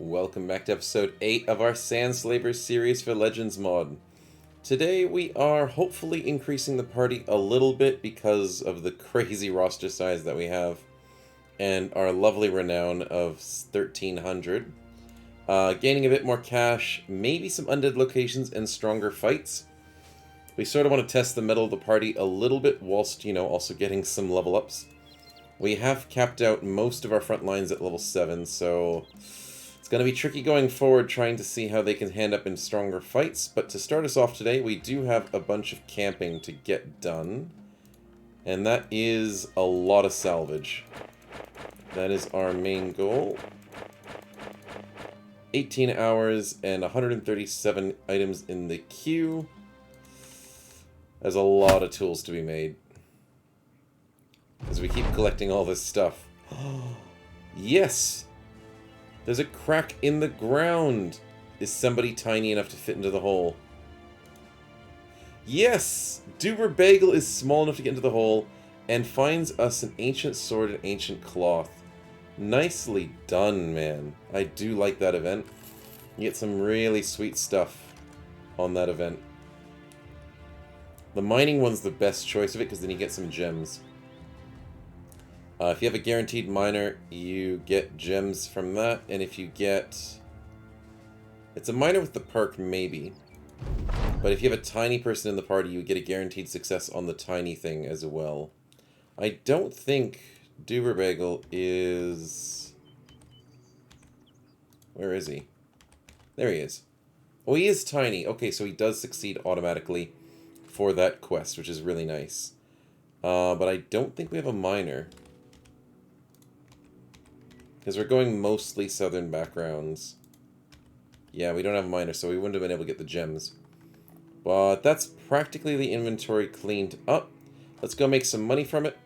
Welcome back to episode 8 of our Sandslavers series for Legends mod. Today we are hopefully increasing the party a little bit because of the crazy roster size that we have and our lovely renown of 1300. Gaining a bit more cash, maybe some undead locations and stronger fights. We sort of want to test the mettle of the party a little bit whilst, also getting some level ups. We have capped out most of our front lines at level 7, so it's going to be tricky going forward trying to see how they can hand up in stronger fights. But to start us off today, we do have a bunch of camping to get done. And that is a lot of salvage. That is our main goal. 18 hours and 137 items in the queue. There's a lot of tools to be made as we keep collecting all this stuff. Yes! There's a crack in the ground! Is somebody tiny enough to fit into the hole? Yes! Duber Bagel is small enough to get into the hole and finds us an ancient sword and ancient cloth. Nicely done, man. I do like that event. You get some really sweet stuff on that event. The mining one's the best choice of it because then you get some gems. If you have a guaranteed miner, you get gems from that, and if you get... It's a miner with the perk, maybe. But if you have a tiny person in the party, you get a guaranteed success on the tiny thing as well. I don't think Duber Bagel is... Where is he? There he is. Oh, he is tiny. Okay, so he does succeed automatically for that quest, which is really nice. But I don't think we have a miner. Because we're going mostly southern backgrounds. Yeah, we don't have a miner, so we wouldn't have been able to get the gems. But that's practically the inventory cleaned up. Let's go make some money from it.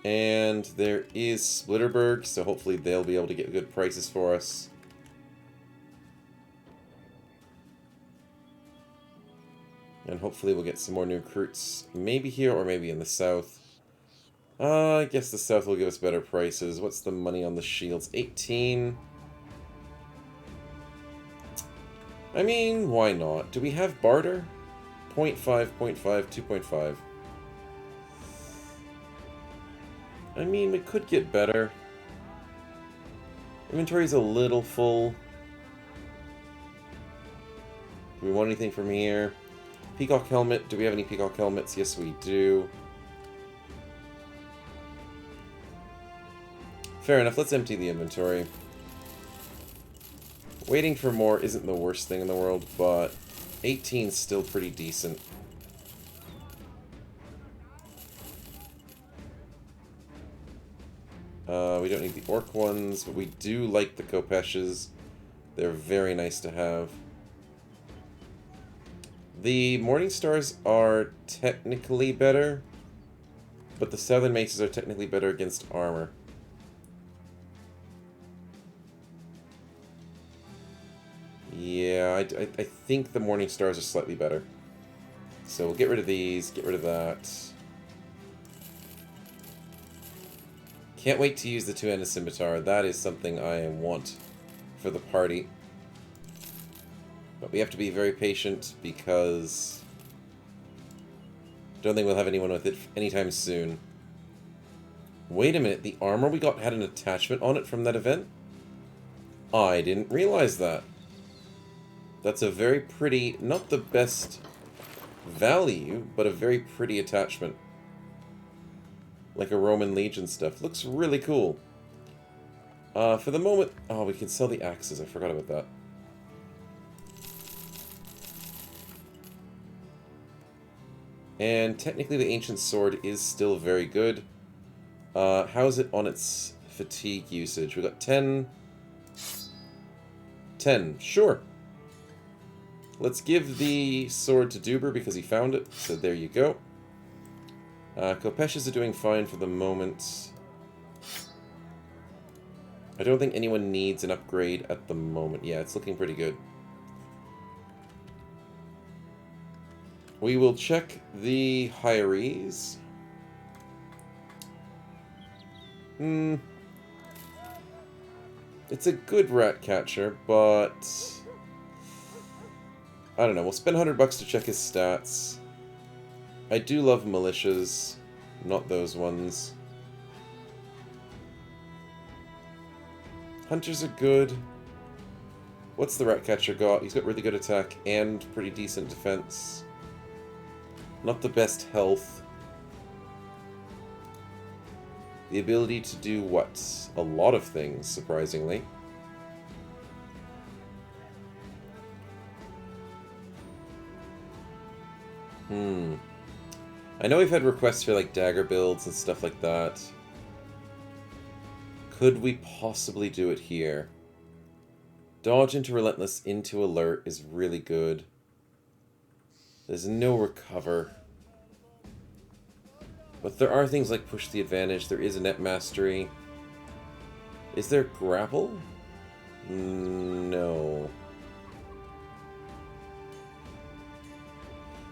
And there is Splitterberg, so hopefully they'll be able to get good prices for us. And hopefully we'll get some more new recruits. Maybe here or maybe in the south. I guess the south will give us better prices. What's the money on the shields? 18. I mean, why not? Do we have barter? 0.5, 0.5, 2.5. I mean, we could get better. Inventory's a little full. Do we want anything from here? Peacock helmet. Do we have any peacock helmets? Yes, we do. Fair enough, let's empty the inventory. Waiting for more isn't the worst thing in the world, but 18's still pretty decent. We don't need the orc ones, but we do like the Kopeshes. They're very nice to have. The Morning Stars are technically better, but the Southern Maces are technically better against armor. Yeah, I think the Morning Stars are slightly better. So we'll get rid of these, get rid of that. Can't wait to use the two-handed scimitar. That is something I want for the party. But we have to be very patient because I don't think we'll have anyone with it anytime soon. Wait a minute, the armor we got had an attachment on it from that event? I didn't realize that. That's a very pretty, not the best value, but a very pretty attachment. Like a Roman Legion stuff. Looks really cool. For the moment... Oh, we can sell the axes. I forgot about that. And technically the Ancient Sword is still very good. How is it on its fatigue usage? We got 10. 10. Sure. Let's give the sword to Duber because he found it. So there you go. Kopeshes are doing fine for the moment. I don't think anyone needs an upgrade at the moment. Yeah, it's looking pretty good. We will check the Hyries. It's a good rat catcher, but I don't know. We'll spend $100 to check his stats. I do love militias, not those ones. Hunters are good. What's the rat catcher got? He's got really good attack and pretty decent defense. Not the best health. The ability to do what? A lot of things, surprisingly. I know we've had requests for like dagger builds and stuff like that. Could we possibly do it here? Dodge into Relentless into Alert is really good. There's no recover. But there are things like Push the Advantage. There is a Net Mastery. Is there Grapple? No.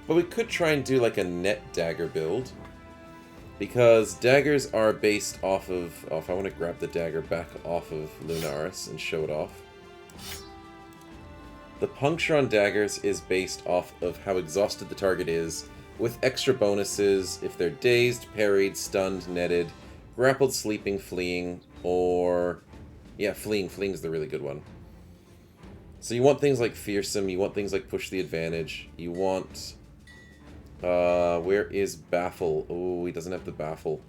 But we could try and do like a net dagger build. Because daggers are based off of... Oh, if I want to grab the dagger back off of Lunaris and show it off. The puncture on daggers is based off of how exhausted the target is, with extra bonuses if they're dazed, parried, stunned, netted, grappled, sleeping, fleeing, or... Yeah, fleeing. Fleeing's the really good one. So you want things like Fearsome, you want things like Push the Advantage, you want... where is Baffle? Oh, he doesn't have the Baffle.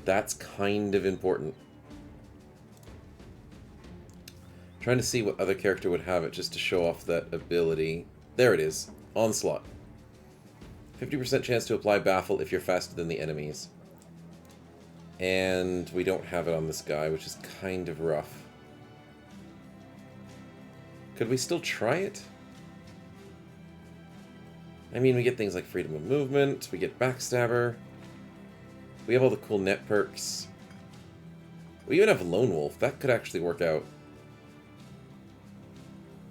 That's kind of important. Trying to see what other character would have it just to show off that ability. There it is. Onslaught. 50% chance to apply Baffle if you're faster than the enemies. And we don't have it on this guy, which is kind of rough. Could we still try it? I mean, we get things like Freedom of Movement, we get Backstabber. We have all the cool net perks. We even have Lone Wolf. That could actually work out.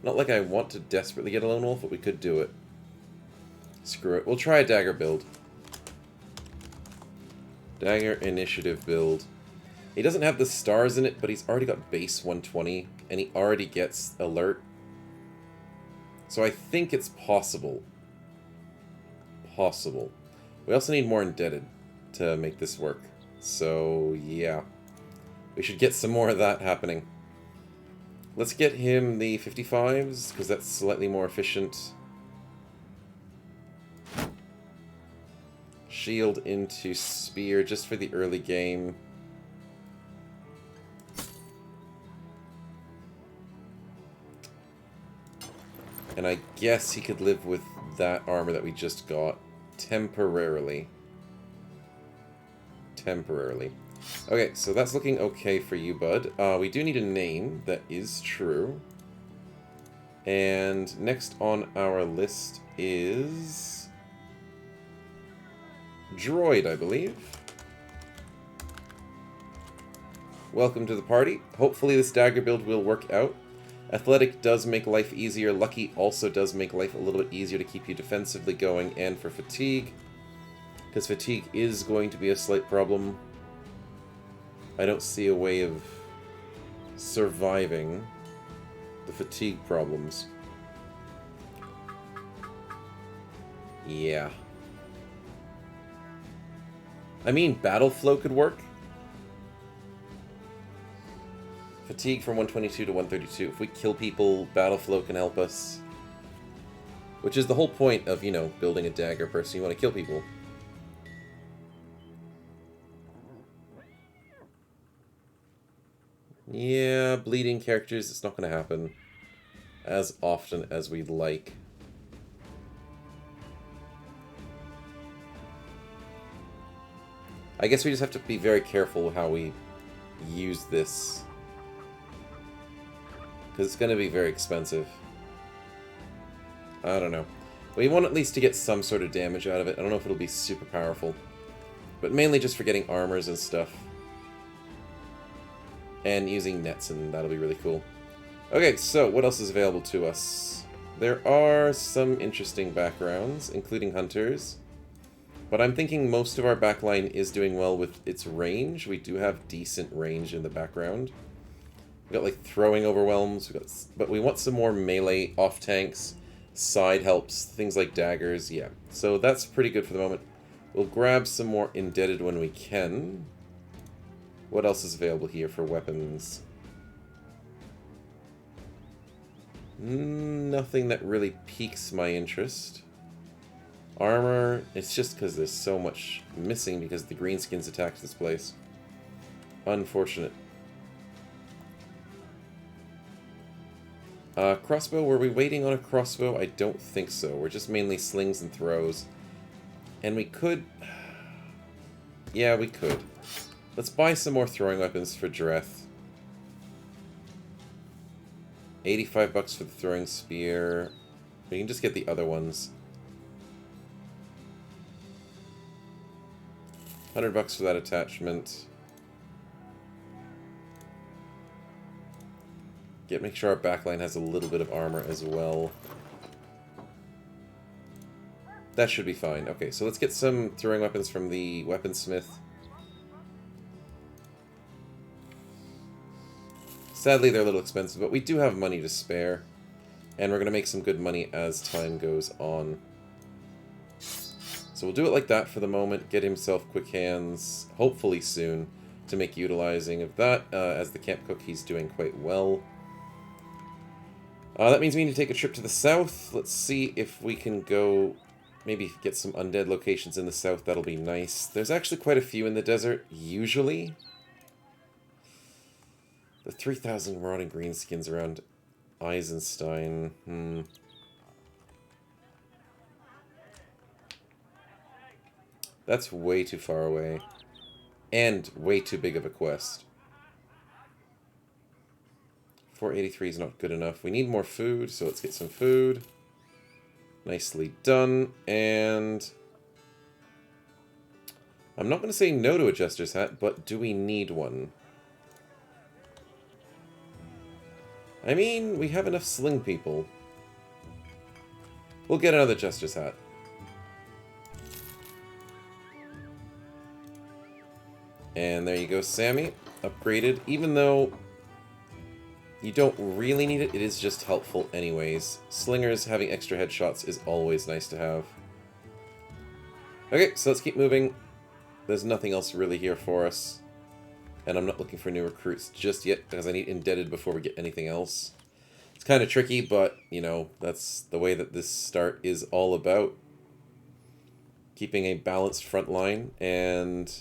Not like I want to desperately get a Lone Wolf, but we could do it. Screw it. We'll try a dagger build. Dagger initiative build. He doesn't have the stars in it, but he's already got base 120, and he already gets alert. So I think it's possible. Possible. We also need more indebted to make this work. So, yeah. We should get some more of that happening. Let's get him the 55s, because that's slightly more efficient. Shield into Spear, just for the early game. And I guess he could live with that armor that we just got. Temporarily. Temporarily. Okay, so that's looking okay for you, bud. We do need a name that is true. And next on our list is... Droid, I believe. Welcome to the party. Hopefully this dagger build will work out. Athletic does make life easier. Lucky also does make life a little bit easier to keep you defensively going, and for fatigue. Because fatigue is going to be a slight problem. I don't see a way of surviving the fatigue problems. Yeah. I mean, battle flow could work. Fatigue from 122 to 132. If we kill people, battle flow can help us. Which is the whole point of, you know, building a dagger person. You want to kill people. Yeah, bleeding characters, it's not going to happen as often as we'd like. I guess we just have to be very careful how we use this. Because it's going to be very expensive. I don't know. We want at least to get some sort of damage out of it. I don't know if it'll be super powerful. But mainly just for getting armors and stuff. And using nets, and that'll be really cool. Okay, so what else is available to us? There are some interesting backgrounds, including Hunters. But I'm thinking most of our backline is doing well with its range. We do have decent range in the background. We got like throwing overwhelms, but we want some more melee off tanks, side helps, things like daggers, yeah. So that's pretty good for the moment. We'll grab some more indebted when we can. What else is available here for weapons? Nothing that really piques my interest. Armor, it's just because there's so much missing because the greenskins attacked this place. Unfortunate. Crossbow, were we waiting on a crossbow? I don't think so. We're just mainly slings and throws. And we could... Yeah, we could. Let's buy some more throwing weapons for Dreth. 85 bucks for the throwing spear. We can just get the other ones. 100 bucks for that attachment. Make sure our backline has a little bit of armor as well. That should be fine. Okay, so let's get some throwing weapons from the weaponsmith. Sadly, they're a little expensive, but we do have money to spare. And we're going to make some good money as time goes on. So we'll do it like that for the moment. Get himself quick hands, hopefully soon, to make utilizing of that. As the camp cook, he's doing quite well. That means we need to take a trip to the south. Let's see if we can go, maybe get some undead locations in the south. That'll be nice. There's actually quite a few in the desert, usually. The 3,000 rotting greenskins around Eisenstein. That's way too far away. And way too big of a quest. 483 is not good enough. We need more food, so let's get some food. Nicely done. And I'm not going to say no to a Jester's Hat, but do we need one? I mean, we have enough sling people. We'll get another Jester's Hat. And there you go, Sammy. Upgraded. Even though you don't really need it, it is just helpful anyways. Slingers having extra headshots is always nice to have. Okay, so let's keep moving. There's nothing else really here for us. And I'm not looking for new recruits just yet, because I need indebted before we get anything else. It's kind of tricky, but, you know, that's the way that this start is all about. Keeping a balanced front line, and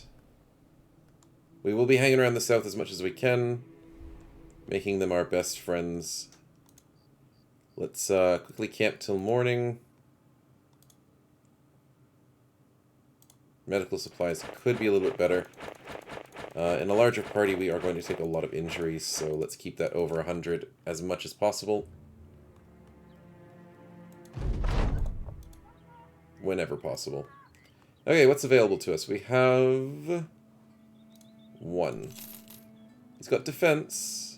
we will be hanging around the south as much as we can. Making them our best friends. Let's quickly camp till morning. Medical supplies could be a little bit better. In a larger party, we are going to take a lot of injuries, so let's keep that over 100 as much as possible. Whenever possible. Okay, what's available to us? We have 1. He's got defense.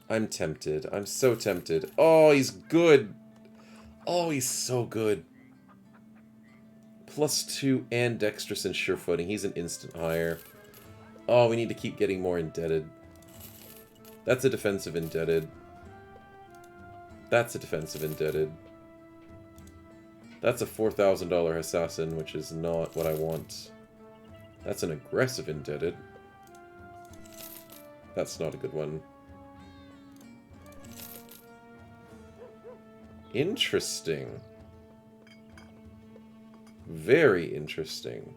I'm tempted. I'm so tempted. Oh, he's good. Oh, he's so good. +2 and dexterous and sure-footing. He's an instant hire. Oh, we need to keep getting more indebted. That's a defensive indebted. That's a defensive indebted. That's a $4,000 assassin, which is not what I want. That's an aggressive indebted. That's not a good one. Interesting. Very interesting.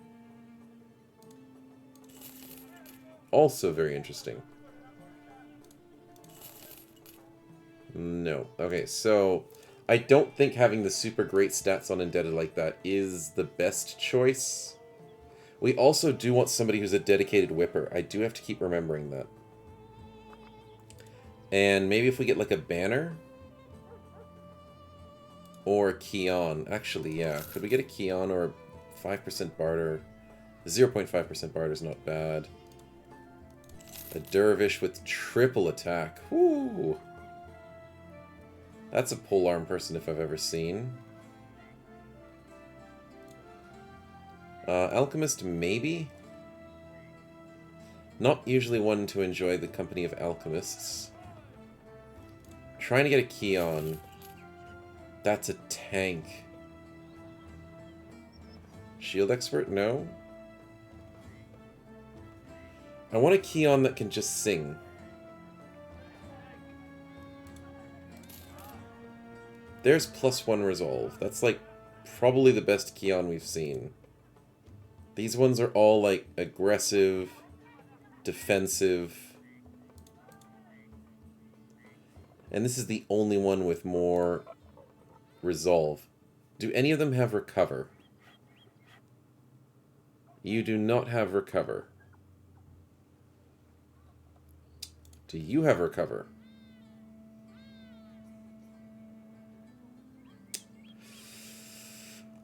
Also very interesting. No. Okay, so I don't think having the super great stats on indebted like that is the best choice. We also do want somebody who's a dedicated whipper. I do have to keep remembering that. And maybe if we get like a banner or a Keon. Actually, yeah. Could we get a Keon or a 5% barter? 0.5% barter is not bad. A dervish with triple attack. Whoo! That's a polearm person if I've ever seen. Alchemist, maybe? Not usually one to enjoy the company of alchemists. Trying to get a key on. That's a tank. Shield expert? No. I want a key on that can just sing. There's +1 resolve. That's like probably the best key on we've seen. These ones are all like aggressive, defensive. And this is the only one with more resolve. Do any of them have recover? You do not have recover. Do you have recover?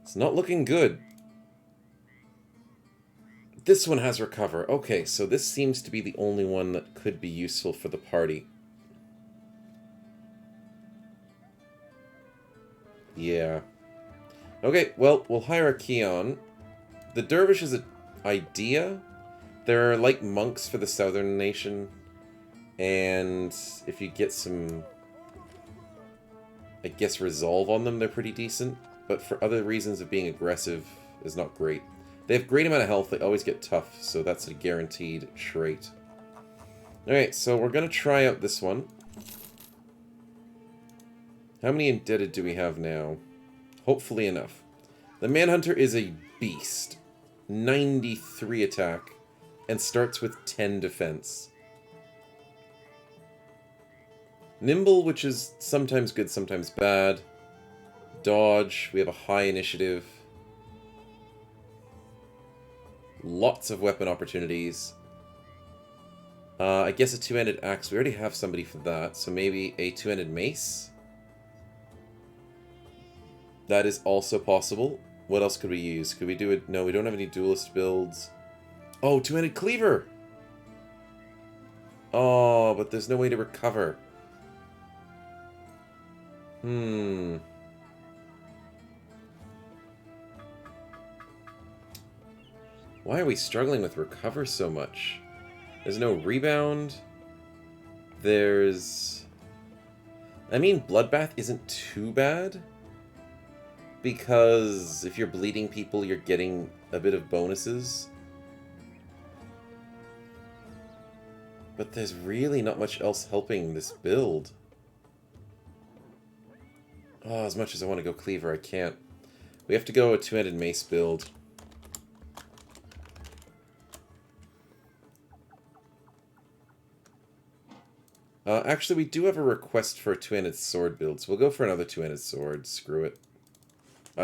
It's not looking good. This one has recover. Okay, so this seems to be the only one that could be useful for the party. Yeah. Okay, well, we'll hire a Keon. The Dervish is an idea. There are like monks for the southern nation. And if you get some, I guess, resolve on them, they're pretty decent. But for other reasons of being aggressive is not great. They have great amount of health. They always get tough, so that's a guaranteed trait. Alright, so we're going to try out this one. How many indebted do we have now? Hopefully enough. The Manhunter is a beast. 93 attack. And starts with 10 defense. Nimble, which is sometimes good, sometimes bad. Dodge, we have a high initiative. Lots of weapon opportunities. I guess a two-handed axe. We already have somebody for that, so maybe a two-handed mace? That is also possible. What else could we use? Could we do it? No, we don't have any duelist builds. Oh, two-handed cleaver! Oh, but there's no way to recover. Why are we struggling with recover so much? There's no rebound. There's... I mean, Bloodbath isn't too bad. Because if you're bleeding people, you're getting a bit of bonuses. But there's really not much else helping this build. Oh, as much as I want to go Cleaver, I can't. We have to go a two-handed mace build. Actually, we do have a request for a two-handed sword build, so we'll go for another two-handed sword. Screw it.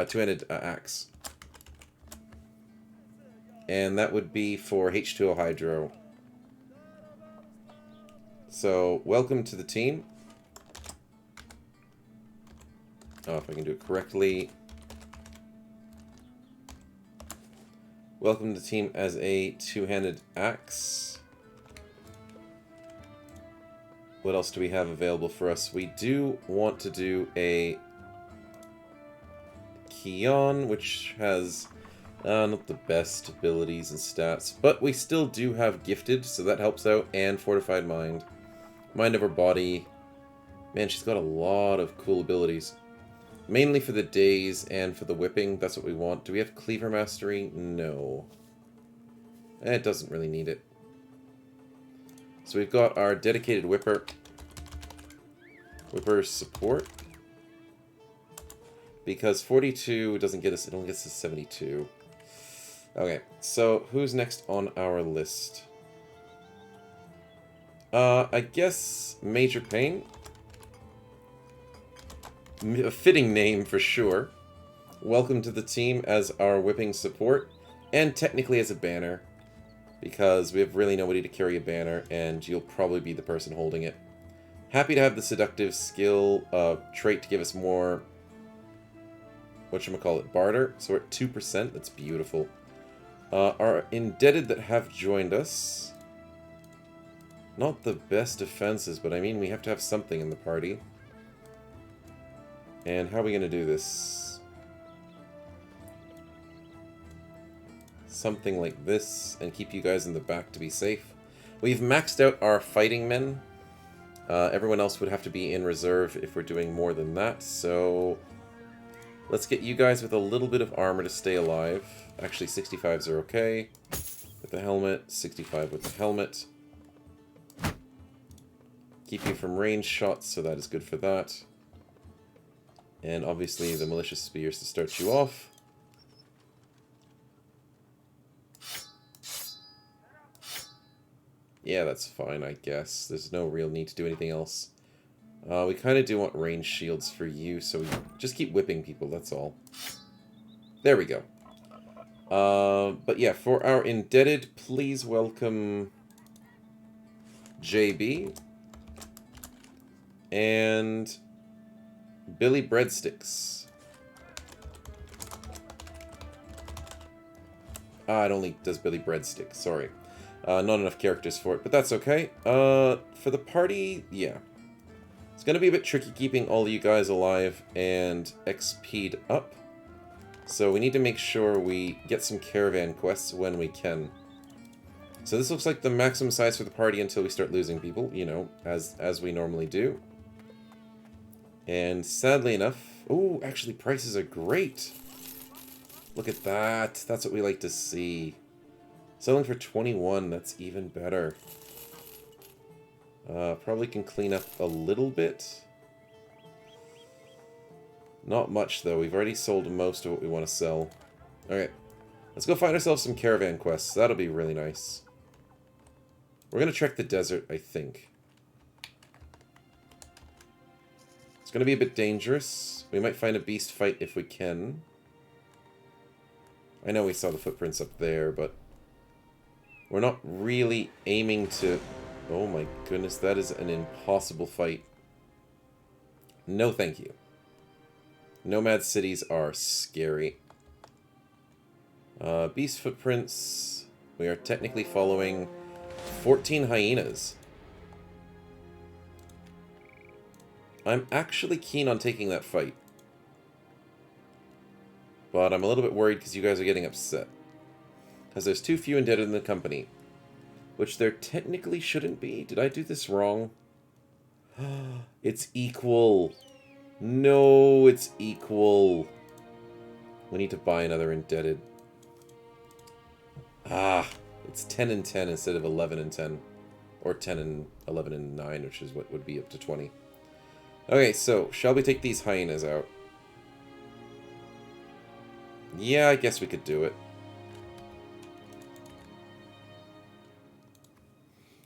Two-handed axe. And that would be for H2O Hydro. So, welcome to the team. Oh, if I can do it correctly. Welcome to the team as a two-handed axe. What else do we have available for us? We do want to do a Keon, which has not the best abilities and stats, but we still do have Gifted, so that helps out, and Fortified Mind. Mind over Body. Man, she's got a lot of cool abilities. Mainly for the days and for the whipping, that's what we want. Do we have Cleaver Mastery? No. It doesn't really need it. So we've got our dedicated Whipper. Whipper support. Because 42 doesn't get us, it only gets us 72. Okay, so who's next on our list? I guess Major Pain. A fitting name for sure. Welcome to the team as our whipping support, and technically as a banner. Because we have really nobody to carry a banner, and you'll probably be the person holding it. Happy to have the seductive skill trait to give us more, whatchamacallit, barter. So we're at 2%, that's beautiful. Our indebted that have joined us. Not the best defenses, but I mean we have to have something in the party. And how are we going to do this? Something like this, and keep you guys in the back to be safe. We've maxed out our fighting men. Everyone else would have to be in reserve if we're doing more than that, so let's get you guys with a little bit of armor to stay alive. Actually, 65s are okay with the helmet, 65 with the helmet. Keep you from range shots, so that is good for that. And obviously the malicious spears to start you off. Yeah, that's fine, I guess. There's no real need to do anything else. We kind of do want range shields for you, so we just keep whipping people, that's all. There we go. But yeah, for our indebted, please welcome JB and Billy Breadsticks. Ah, it only does Billy Breadsticks, sorry. Not enough characters for it, but that's okay. For the party, yeah. It's going to be a bit tricky keeping all of you guys alive and XP'd up. So we need to make sure we get some caravan quests when we can. So this looks like the maximum size for the party until we start losing people, you know, as we normally do. And sadly enough... Oh, actually prices are great! Look at that! That's what we like to see. Selling for 21, that's even better. Probably can clean up a little bit. Not much, though. We've already sold most of what we want to sell. Okay. Let's go find ourselves some caravan quests. That'll be really nice. We're going to trek the desert, I think. It's going to be a bit dangerous. We might find a beast fight if we can. I know we saw the footprints up there, but we're not really aiming to... Oh my goodness, that is an impossible fight. No thank you. Nomad cities are scary. Beast footprints. We are technically following 14 hyenas. I'm actually keen on taking that fight. But I'm a little bit worried because you guys are getting upset. Because there's too few indebted in the company. Which there technically shouldn't be. Did I do this wrong? It's equal. No, it's equal. We need to buy another indebted. Ah, it's 10 and 10 instead of 11 and 10. Or 10 and 11 and 9, which is what would be up to 20. Okay, so, shall we take these hyenas out? Yeah, I guess we could do it.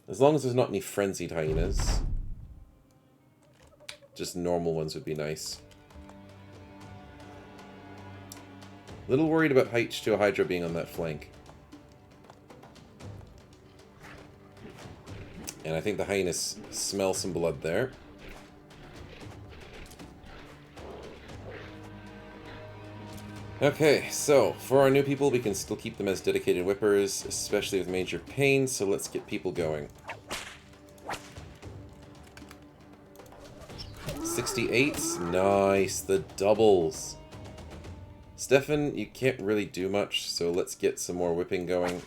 As long as there's not any frenzied hyenas. Just normal ones would be nice. A little worried about H2Hydra being on that flank. And I think the hyenas smell some blood there. Okay, so, for our new people, we can still keep them as dedicated whippers, especially with major pain, so let's get people going. 68s? Nice, the doubles. Stefan, you can't really do much, so let's get some more whipping going.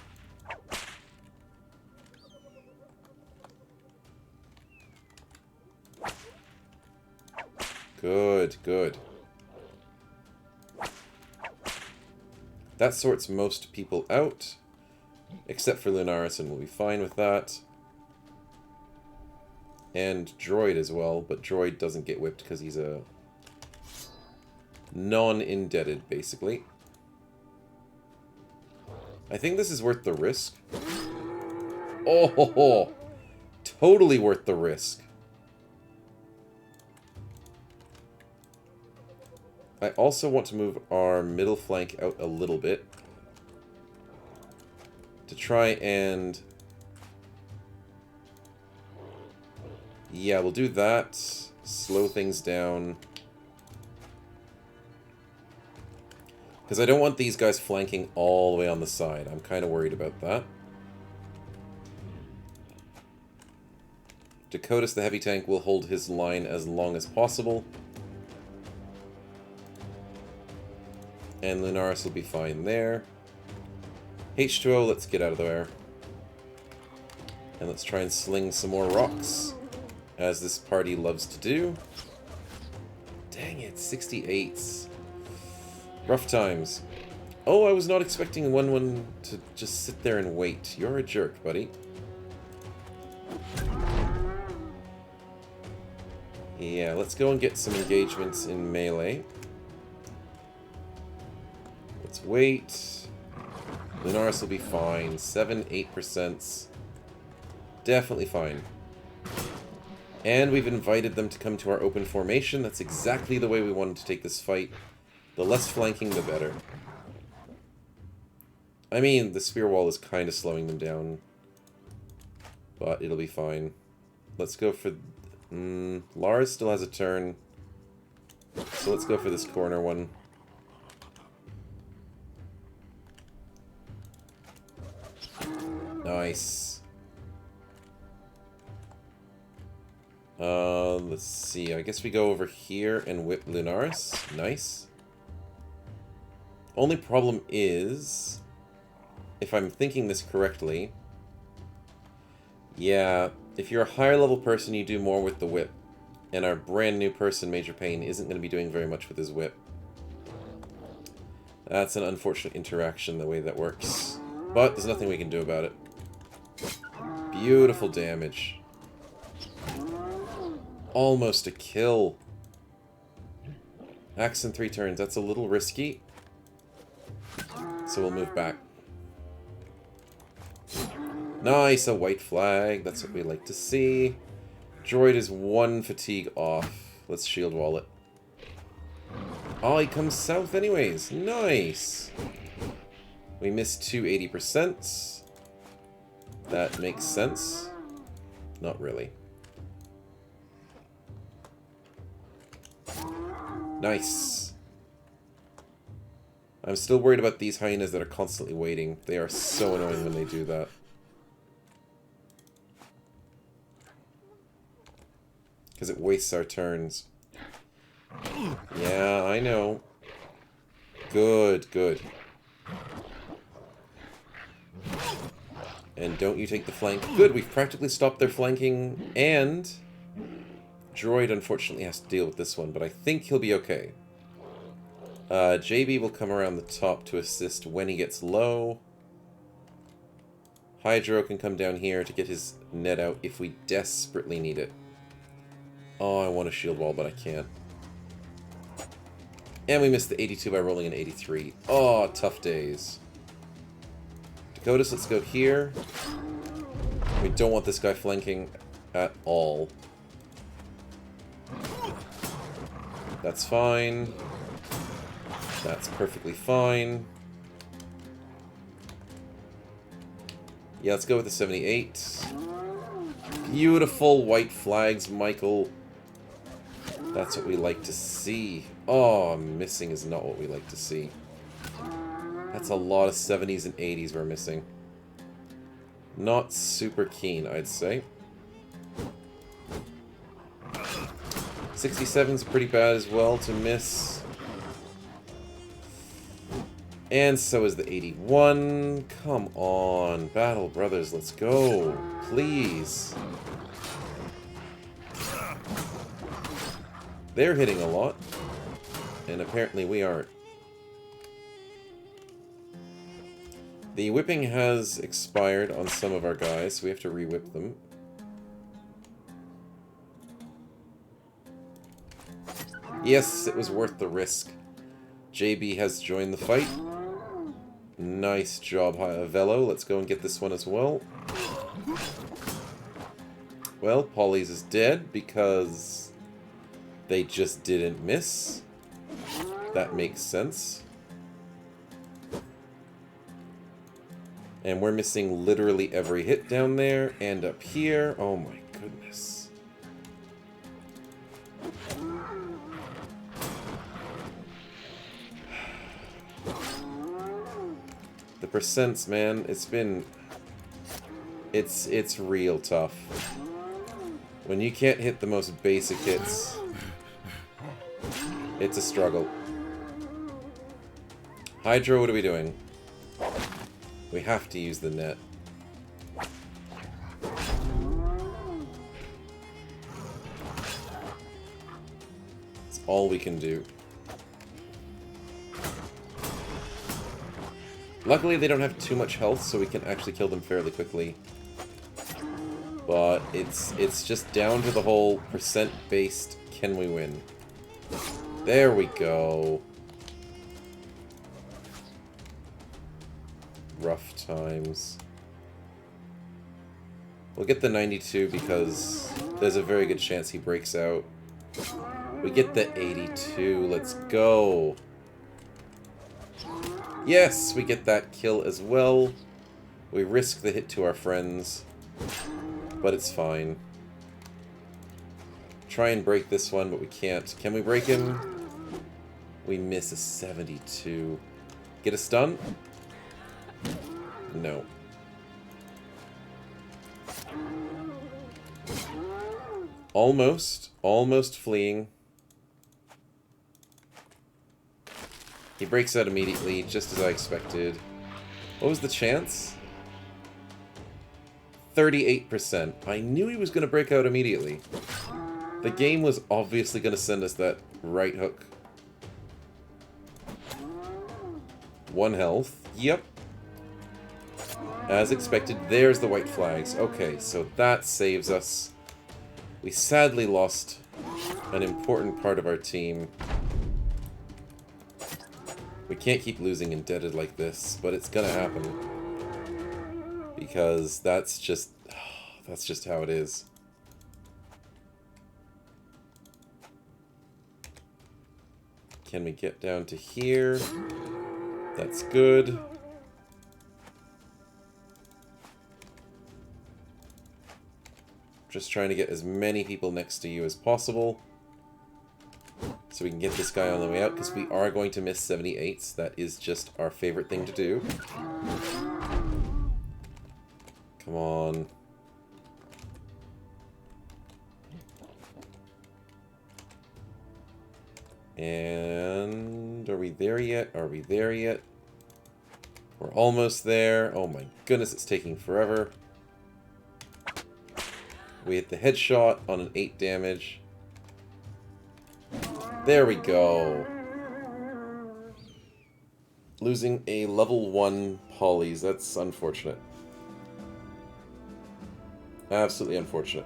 Good, good. That sorts most people out, except for Lunaris, and we'll be fine with that. And Droid as well, but Droid doesn't get whipped because he's a non-indebted, basically. I think this is worth the risk. Oh, totally worth the risk. I also want to move our middle flank out a little bit to try and... Yeah, we'll do that. Slow things down. Because I don't want these guys flanking all the way on the side. I'm kind of worried about that. Dakotas, the heavy tank, will hold his line as long as possible. And Lunaris will be fine there. H2O, let's get out of there. And let's try and sling some more rocks, as this party loves to do. Dang it, 68s. Rough times. Oh, I was not expecting 1-1 to just sit there and wait. You're a jerk, buddy. Yeah, let's go and get some engagements in melee. Let's wait. Lunaris will be fine. 7-8%. Definitely fine. And we've invited them to come to our open formation. That's exactly the way we wanted to take this fight. The less flanking, the better. I mean, the spear wall is kind of slowing them down. But it'll be fine. Let's go for... Lars still has a turn. So let's go for this corner one. Nice. Let's see. I guess we go over here and whip Lunaris. Nice. Only problem is... if I'm thinking this correctly... yeah, if you're a higher level person, you do more with the whip. And our brand new person, Major Pain, isn't going to be doing very much with his whip. That's an unfortunate interaction, the way that works. But there's nothing we can do about it. Beautiful damage. Almost a kill. Axe in 3 turns. That's a little risky. So we'll move back. Nice, a white flag. That's what we like to see. Droid is 1 fatigue off. Let's shield wall it. Oh, he comes south anyways. Nice. We missed 2 80%. That makes sense. Not really. Nice. I'm still worried about these hyenas that are constantly waiting. They are so annoying when they do that. Because it wastes our turns. Yeah, I know. Good, good. And don't you take the flank. Good, we've practically stopped their flanking, and... Droid, unfortunately, has to deal with this one, but I think he'll be okay. JB will come around the top to assist when he gets low. Hydro can come down here to get his net out if we desperately need it. Oh, I want a shield wall, but I can't. And we missed the 82 by rolling an 83. Oh, tough days. Dakotas, let's go here. We don't want this guy flanking at all. That's fine. That's perfectly fine. Yeah, let's go with the 78. Beautiful white flags, Michael. That's what we like to see. Oh, missing is not what we like to see. That's a lot of 70s and 80s we're missing. Not super keen, I'd say. 67's pretty bad as well to miss. And so is the 81. Come on, Battle Brothers, let's go. Please. They're hitting a lot. And apparently we aren't. The whipping has expired on some of our guys, so we have to re-whip them. Yes, it was worth the risk. JB has joined the fight. Nice job, Velo. Let's go and get this one as well. Well, Polly's is dead because they just didn't miss. That makes sense. And we're missing literally every hit down there and up here. Oh my goodness. The percents, man, it's real tough. When you can't hit the most basic hits, it's a struggle. Hydro, what are we doing? We have to use the net. all we can do. Luckily, they don't have too much health, so we can actually kill them fairly quickly. But it's just down to the whole percent-based, can we win? There we go. Rough times. We'll get the 92 because there's a very good chance he breaks out. We get the 82. Let's go. Yes, we get that kill as well. We risk the hit to our friends, but it's fine. Try and break this one, but we can't. Can we break him? We miss a 72. Get a stun? No. Almost fleeing. He breaks out immediately, just as I expected. What was the chance? 38%. I knew he was going to break out immediately. The game was obviously going to send us that right hook. 1 health. Yep. As expected, there's the white flags. Okay, so that saves us. We sadly lost an important part of our team. We can't keep losing indebted like this, but it's gonna happen. Because that's just how it is. Can we get down to here? That's good. Just trying to get as many people next to you as possible. So we can get this guy on the way out, because we are going to miss 78s. That is just our favorite thing to do. Come on. And are we there yet? Are we there yet? We're almost there. Oh my goodness, it's taking forever. We hit the headshot on an 8 damage. There we go. Losing a level 1 polys. That's unfortunate. Absolutely unfortunate.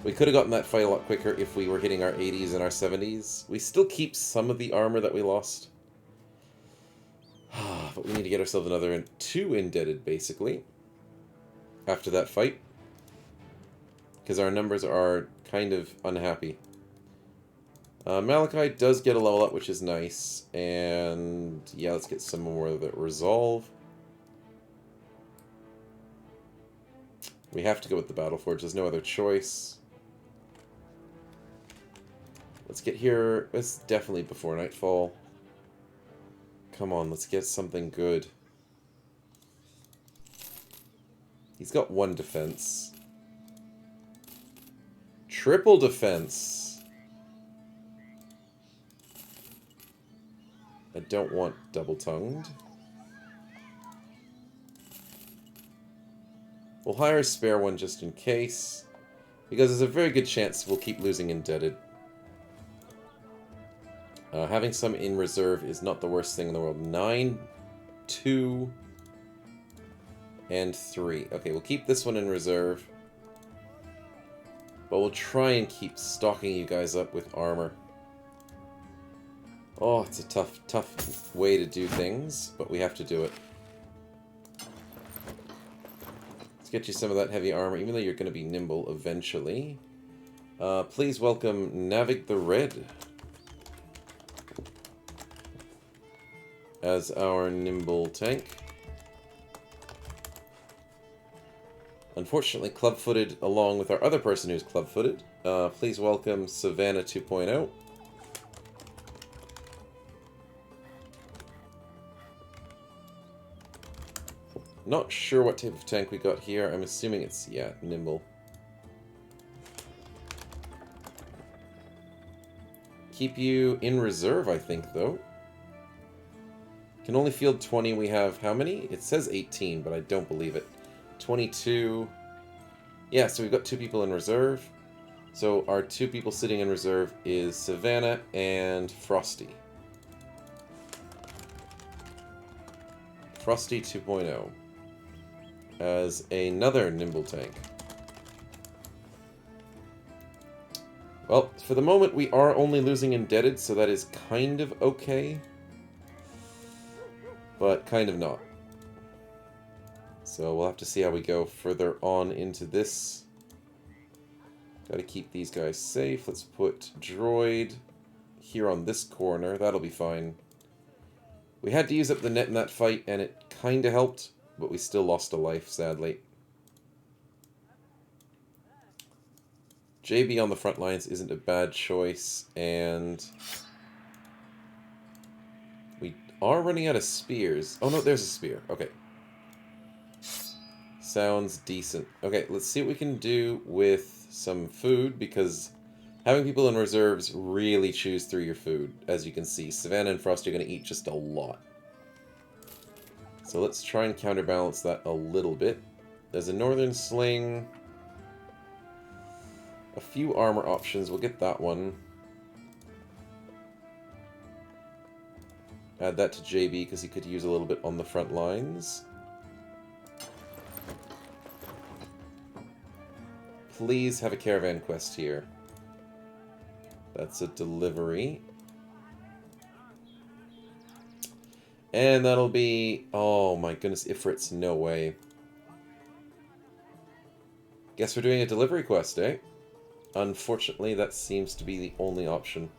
We could have gotten that fight a lot quicker if we were hitting our 80s and our 70s. We still keep some of the armor that we lost. But we need to get ourselves another 2 indebted, basically. After that fight. Because our numbers are kind of unhappy. Malachi does get a level up, which is nice. And yeah, let's get some more of that resolve. We have to go with the Battleforge. There's no other choice. Let's get here. It's definitely before nightfall. Come on, let's get something good. He's got 1 defense. Triple defense. I don't want double-tongued. We'll hire a spare one just in case, because there's a very good chance we'll keep losing indebted. Having some in reserve is not the worst thing in the world. 9, 2, and 3. Okay, we'll keep this one in reserve. But we'll try and keep stocking you guys up with armor. Oh, it's a tough way to do things, but we have to do it. Let's get you some of that heavy armor, even though you're going to be nimble eventually. Please welcome Navig the Red as our nimble tank. Unfortunately, club-footed along with our other person who's club-footed. Please welcome Savannah 2.0. Not sure what type of tank we got here. I'm assuming it's, yeah, nimble. Keep you in reserve, I think, though. Can only field 20. We have how many? It says 18, but I don't believe it. 22. Yeah, so we've got 2 people in reserve. So our two people sitting in reserve is Savannah and Frosty. Frosty 2.0 as another nimble tank. Well, for the moment we are only losing indebted, so that is kind of okay. But kind of not. So we'll have to see how we go further on into this. Gotta keep these guys safe. Let's put droid here on this corner. That'll be fine. We had to use up the net in that fight, and it kinda helped, but we still lost a life, sadly. JB on the front lines isn't a bad choice, and we are running out of spears. Oh no, there's a spear. Okay. Sounds decent. Okay, let's see what we can do with some food, because having people in reserves really chews through your food. As you can see, Savannah and Frosty are going to eat just a lot. So let's try and counterbalance that a little bit. There's a northern sling. A few armor options. We'll get that one. Add that to JB because he could use a little bit on the front lines. Please have a caravan quest here. That's a delivery. And that'll be... Oh my goodness, Ifrits, no way. Guess we're doing a delivery quest, eh? Unfortunately, that seems to be the only option.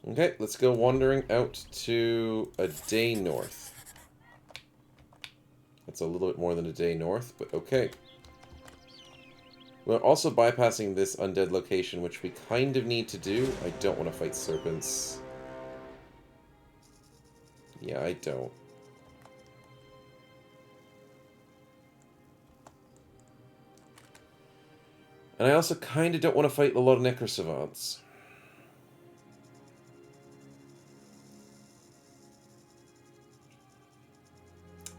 Okay, let's go wandering out to a day north. That's a little bit more than a day north, but okay. We're also bypassing this undead location, which we kind of need to do. I don't want to fight serpents. Yeah, I don't. And I also kind of don't want to fight a lot of necrosavants.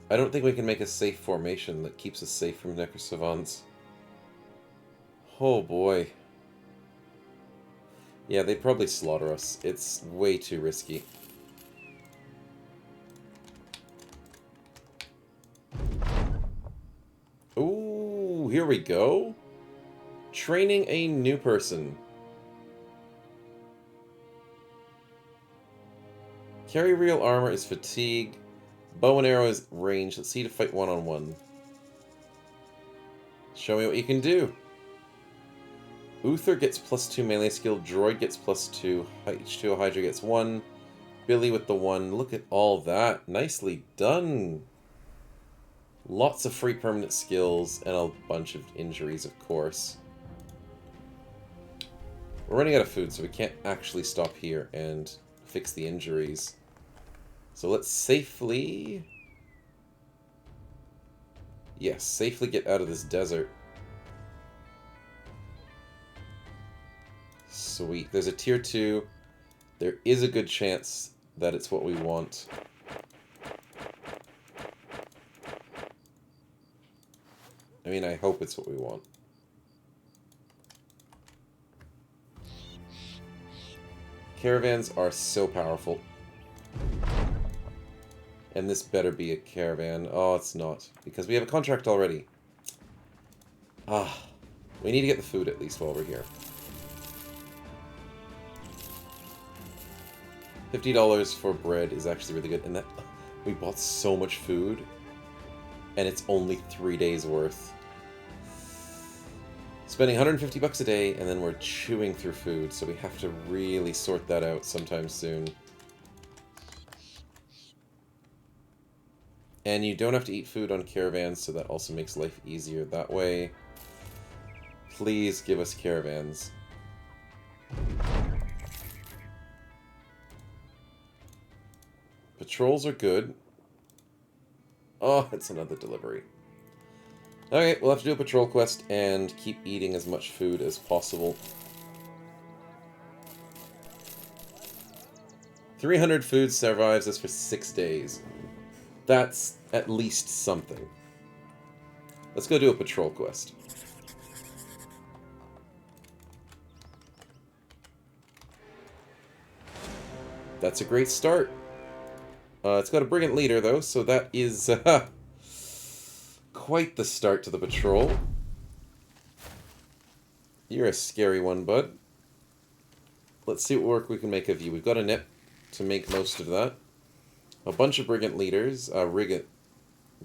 I don't think we can make a safe formation that keeps us safe from necrosavants. Oh boy. Yeah, they'd probably slaughter us. It's way too risky. Ooh, here we go. Training a new person. Carry real armor is fatigue. Bow and arrow is range. Let's see you to fight one-on-one. Show me what you can do. Uther gets +2 melee skill. Droid gets +2. H2O Hydra gets 1. Billy with the 1. Look at all that. Nicely done. Lots of free permanent skills and a bunch of injuries, of course. We're running out of food, so we can't actually stop here and fix the injuries. So let's safely... Yes, safely get out of this desert. Sweet. There's a tier 2. There is a good chance that it's what we want. I mean, I hope it's what we want. Caravans are so powerful. And this better be a caravan. Oh, it's not. Because we have a contract already. Ah. We need to get the food at least while we're here. $50 for bread is actually really good. And that we bought so much food. And it's only 3 days worth. Spending 150 bucks a day, and then we're chewing through food, so we have to really sort that out sometime soon. And you don't have to eat food on caravans, so that also makes life easier that way. Please give us caravans. Patrols are good. Oh, it's another delivery. Okay, we'll have to do a patrol quest and keep eating as much food as possible. 300 food survives us for 6 days. That's at least something. Let's go do a patrol quest. That's a great start. It's got a brigand leader, though, so that is quite the start to the patrol. You're a scary one, bud. Let's see what work we can make of you. We've got a net to make most of that. A bunch of brigand leaders,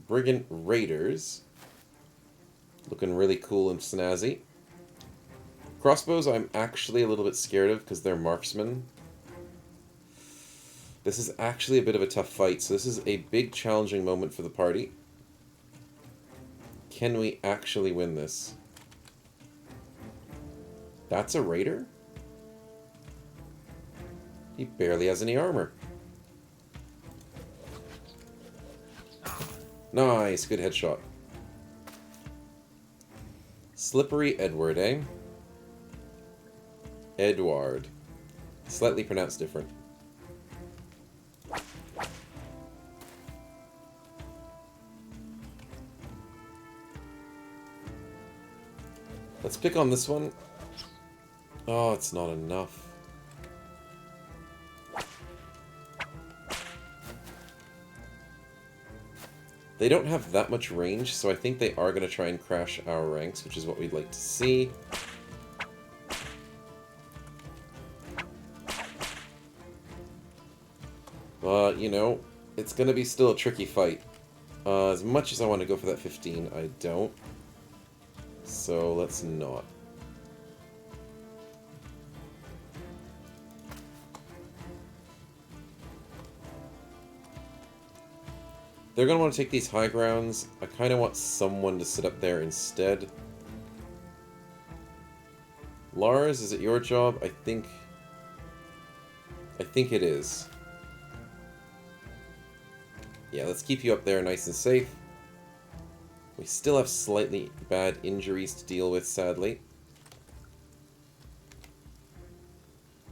brigand raiders. Looking really cool and snazzy. Crossbows I'm actually a little bit scared of because they're marksmen. This is actually a bit of a tough fight, so this is a big challenging moment for the party. Can we actually win this? That's a raider? He barely has any armor. Nice, good headshot. Slippery Edward, eh? Edward. Slightly pronounced different. Let's pick on this one. Oh, it's not enough. They don't have that much range, so I think they are going to try and crash our ranks, which is what we'd like to see. But, you know, it's going to be still a tricky fight. As much as I want to go for that 15, I don't. So let's not. They're going to want to take these high grounds. I kind of want someone to sit up there instead. Lars, is it your job? I think it is. Yeah, let's keep you up there nice and safe. We still have slightly bad injuries to deal with, sadly.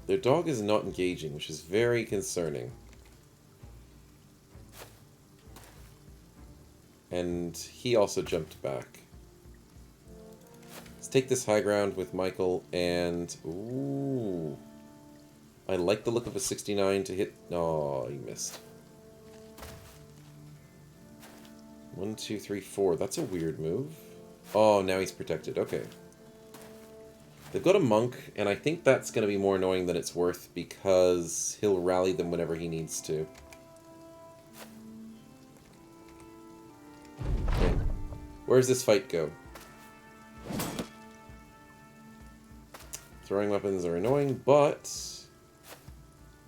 Their dog is not engaging, which is very concerning. And he also jumped back. Let's take this high ground with Michael and... Ooh. I like the look of a 69 to hit... Oh, he missed. 1, 2, 3, 4. That's a weird move. Oh, now he's protected. Okay. They've got a monk, and I think that's going to be more annoying than it's worth because he'll rally them whenever he needs to. Okay. Where's this fight go? Throwing weapons are annoying, but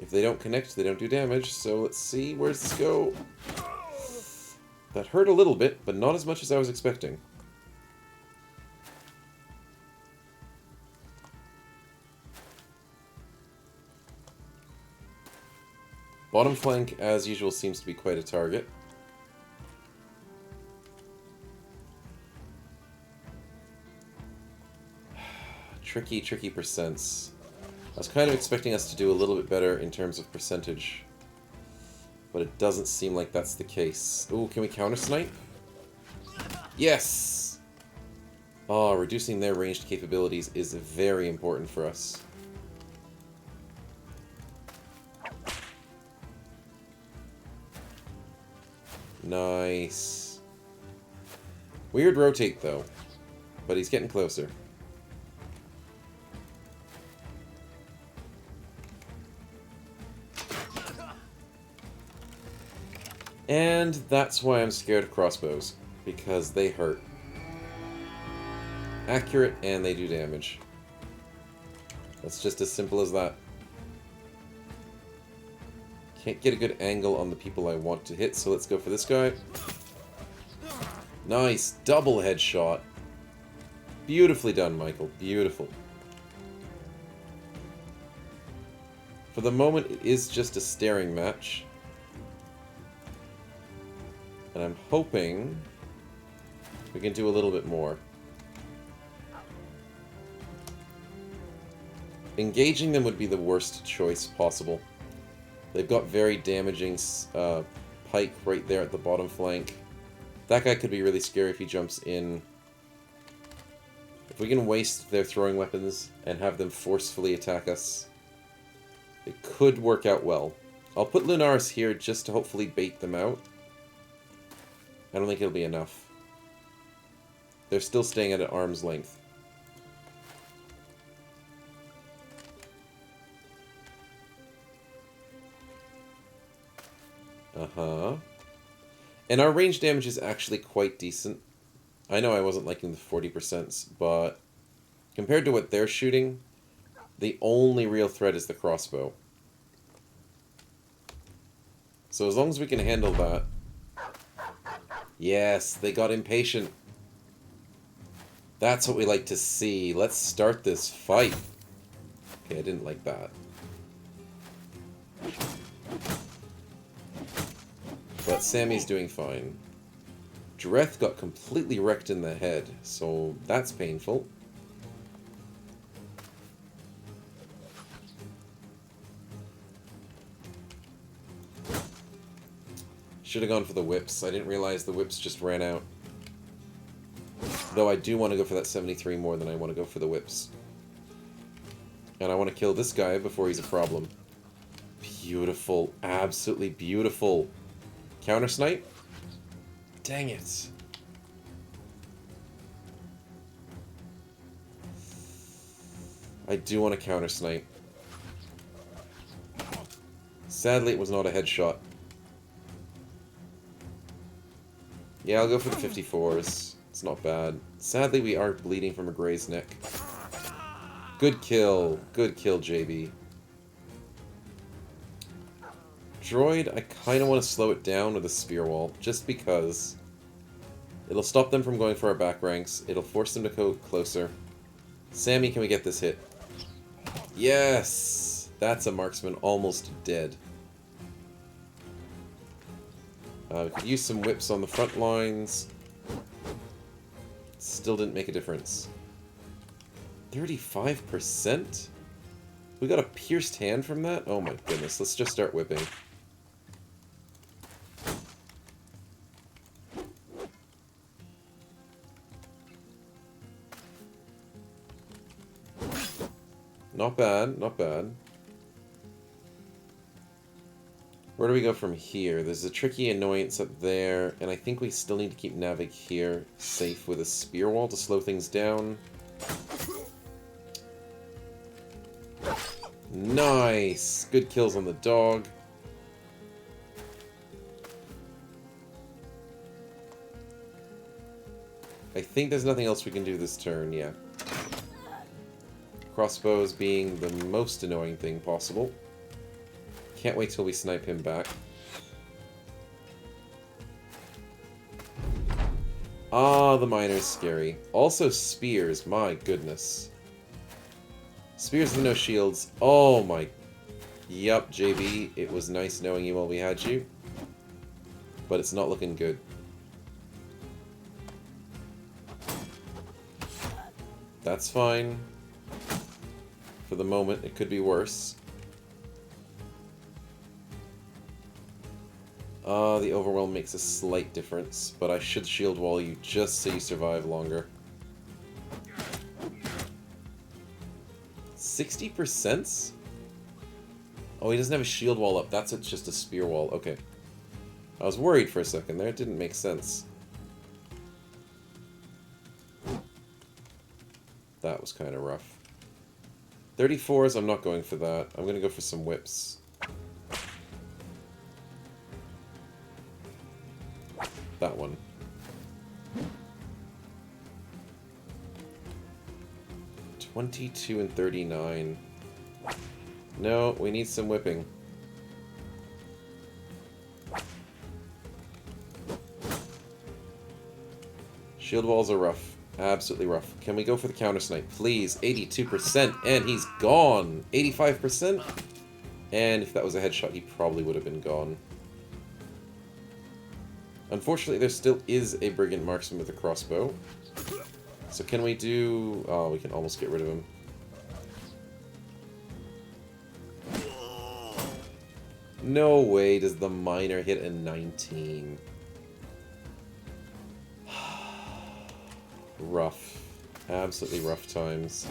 if they don't connect, they don't do damage. So let's see. Where's this go? That hurt a little bit, but not as much as I was expecting. Bottom flank, as usual, seems to be quite a target. Tricky, tricky percents. I was kind of expecting us to do a little bit better in terms of percentage. But it doesn't seem like that's the case. Ooh, can we counter-snipe? Yes! Oh, reducing their ranged capabilities is very important for us. Nice. Weird rotate, though. But he's getting closer. And that's why I'm scared of crossbows. Because they hurt. Accurate, and they do damage. That's just as simple as that. Can't get a good angle on the people I want to hit, so let's go for this guy. Nice, double headshot. Beautifully done, Michael. Beautiful. For the moment, it is just a staring match. And I'm hoping we can do a little bit more. Engaging them would be the worst choice possible. They've got very damaging pike right there at the bottom flank. That guy could be really scary if he jumps in. If we can waste their throwing weapons and have them forcefully attack us, it could work out well. I'll put Lunaris here just to hopefully bait them out. I don't think it'll be enough. They're still staying at an arm's length. Uh-huh. And our range damage is actually quite decent. I know I wasn't liking the 40%, but compared to what they're shooting, the only real threat is the crossbow. So as long as we can handle that... Yes, they got impatient. That's what we like to see. Let's start this fight. Okay, I didn't like that. But Sammy's doing fine. Dreth got completely wrecked in the head, so that's painful. Should have gone for the whips. I didn't realize the whips just ran out. Though I do want to go for that 73 more than I want to go for the whips. And I want to kill this guy before he's a problem. Beautiful. Absolutely beautiful. Counter snipe? Dang it. I do want to counter snipe. Sadly, it was not a headshot. Yeah, I'll go for the 54s. It's not bad. Sadly, we are bleeding from a Grey's neck. Good kill. Good kill, JB. Droid, I kind of want to slow it down with a spear wall, just because. It'll stop them from going for our back ranks. It'll force them to go closer. Sammy, can we get this hit? Yes! That's a marksman almost dead. We could use some whips on the front lines. Still didn't make a difference. 35%? We got a pierced hand from that? Oh my goodness, let's just start whipping. Not bad, not bad. Where do we go from here? There's a tricky annoyance up there, and I think we still need to keep Navig here safe with a spear wall to slow things down. Nice! Good kills on the dog. I think there's nothing else we can do this turn, yeah. Crossbows being the most annoying thing possible. Can't wait till we snipe him back. Ah, the miner's scary. Also spears, my goodness. Spears with no shields. Oh my... Yup, JB, it was nice knowing you while we had you. But it's not looking good. That's fine. For the moment, it could be worse. The overwhelm makes a slight difference, but I should shield wall you just so you survive longer. 60%? Oh, he doesn't have a shield wall up. That's just a spear wall. Okay. I was worried for a second there. It didn't make sense. That was kind of rough. 34s, I'm not going for that. I'm going to go for some whips. That one. $22 and $39. No, we need some whipping. Shield walls are rough. Absolutely rough. Can we go for the counter snipe, please? 82%, and he's gone. 85%? And if that was a headshot, he probably would have been gone. Unfortunately, there still is a Brigand Marksman with a crossbow. So can we do... Oh, we can almost get rid of him. No way does the miner hit a 19. Rough. Absolutely rough times.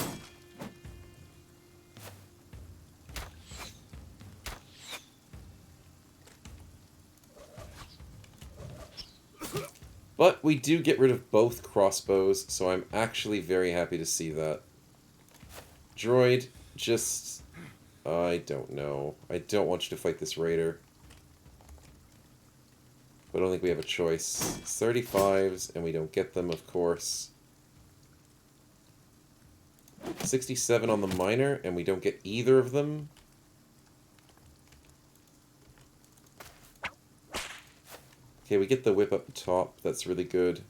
But we do get rid of both crossbows, so I'm actually very happy to see that. Droid, just... I don't know. I don't want you to fight this raider. But I don't think we have a choice. It's 35s, and we don't get them, of course. 67 on the miner, and we don't get either of them. Okay, we get the whip up top. That's really good.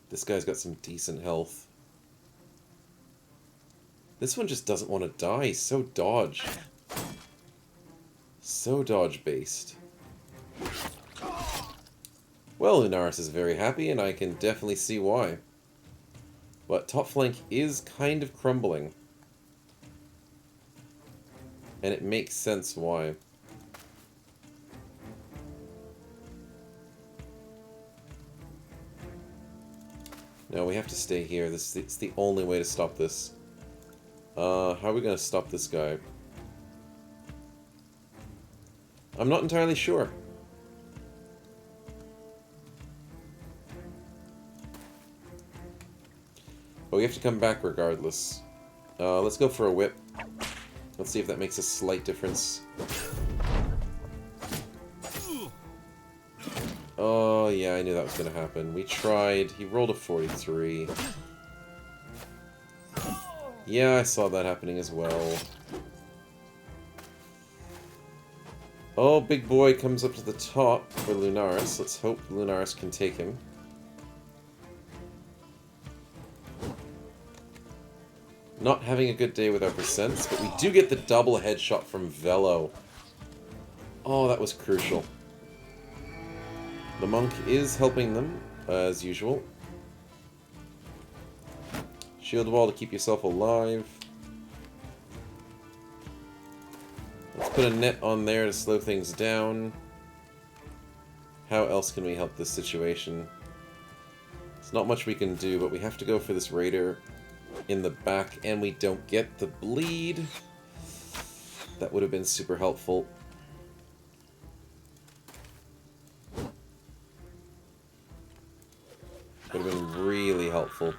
This guy's got some decent health. This one just doesn't want to die. He's so dodge. So dodge-based. Well, Lunaris is very happy, and I can definitely see why. But top flank is kind of crumbling. And it makes sense why. No, we have to stay here. It's the only way to stop this. How are we going to stop this guy? I'm not entirely sure. But we have to come back regardless. Let's go for a whip. Let's see if that makes a slight difference. Oh, yeah, I knew that was going to happen. We tried. He rolled a 43. Yeah, I saw that happening as well. Oh, big boy comes up to the top for Lunaris. Let's hope Lunaris can take him. Not having a good day with our percents, but we do get the double headshot from Velo. Oh, that was crucial. The monk is helping them, as usual. Shield wall to keep yourself alive. Let's put a net on there to slow things down. How else can we help this situation? There's not much we can do, but we have to go for this raider in the back, and we don't get the bleed. That would have been super helpful. Would have been really helpful.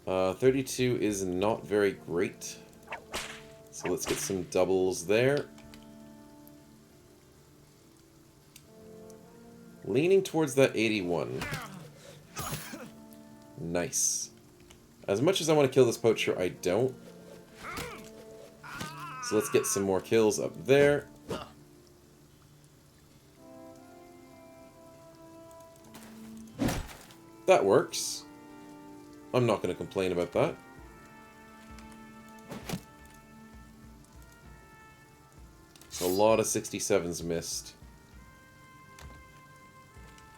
Uh, 32 is not very great. So let's get some doubles there. Leaning towards that 81. Nice. As much as I want to kill this poacher, I don't. So let's get some more kills up there. That works. I'm not going to complain about that. A lot of 67s missed.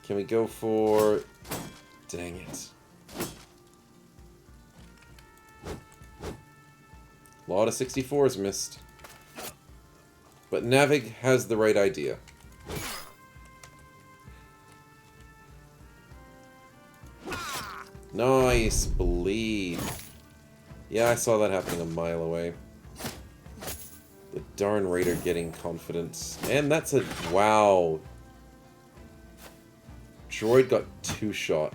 Can we go for... Dang it. A lot of 64s missed. But Navig has the right idea. Nice bleed. Yeah, I saw that happening a mile away. The darn raider getting confidence. And that's a... Wow. Droid got 2-shot.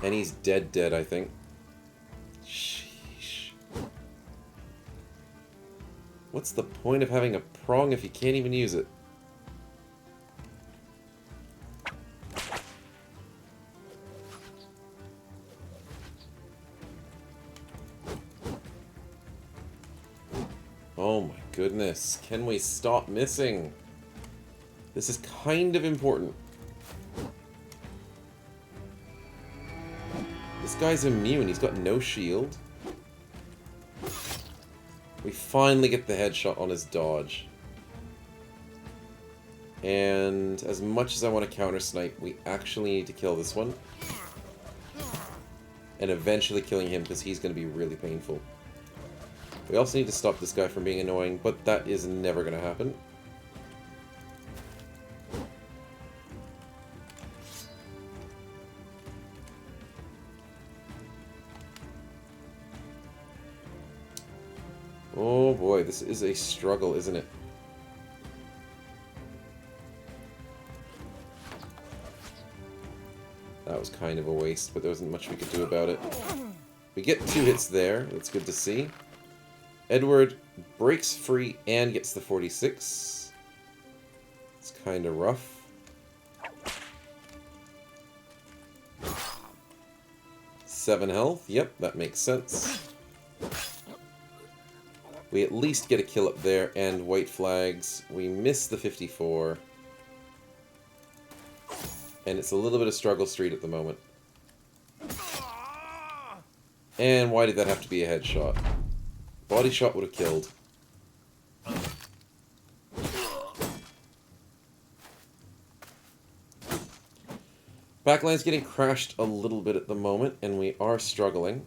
And he's dead, I think. Sheesh. What's the point of having a prong if you can't even use it? Oh my goodness. Can we stop missing? This is kind of important. This guy's immune. He's got no shield. We finally get the headshot on his dodge. And as much as I want to counter snipe, we actually need to kill this one. And eventually killing him because he's going to be really painful. We also need to stop this guy from being annoying, but that is never going to happen. this is a struggle, isn't it? That was kind of a waste, but there wasn't much we could do about it. We get 2 hits there. That's good to see. Edward breaks free and gets the 46. It's kind of rough. Seven health. Yep, that makes sense. We at least get a kill up there, and white flags. We miss the 54. And it's a little bit of struggle street at the moment. And why did that have to be a headshot? Body shot would have killed. Backline's getting crashed a little bit at the moment, and we are struggling.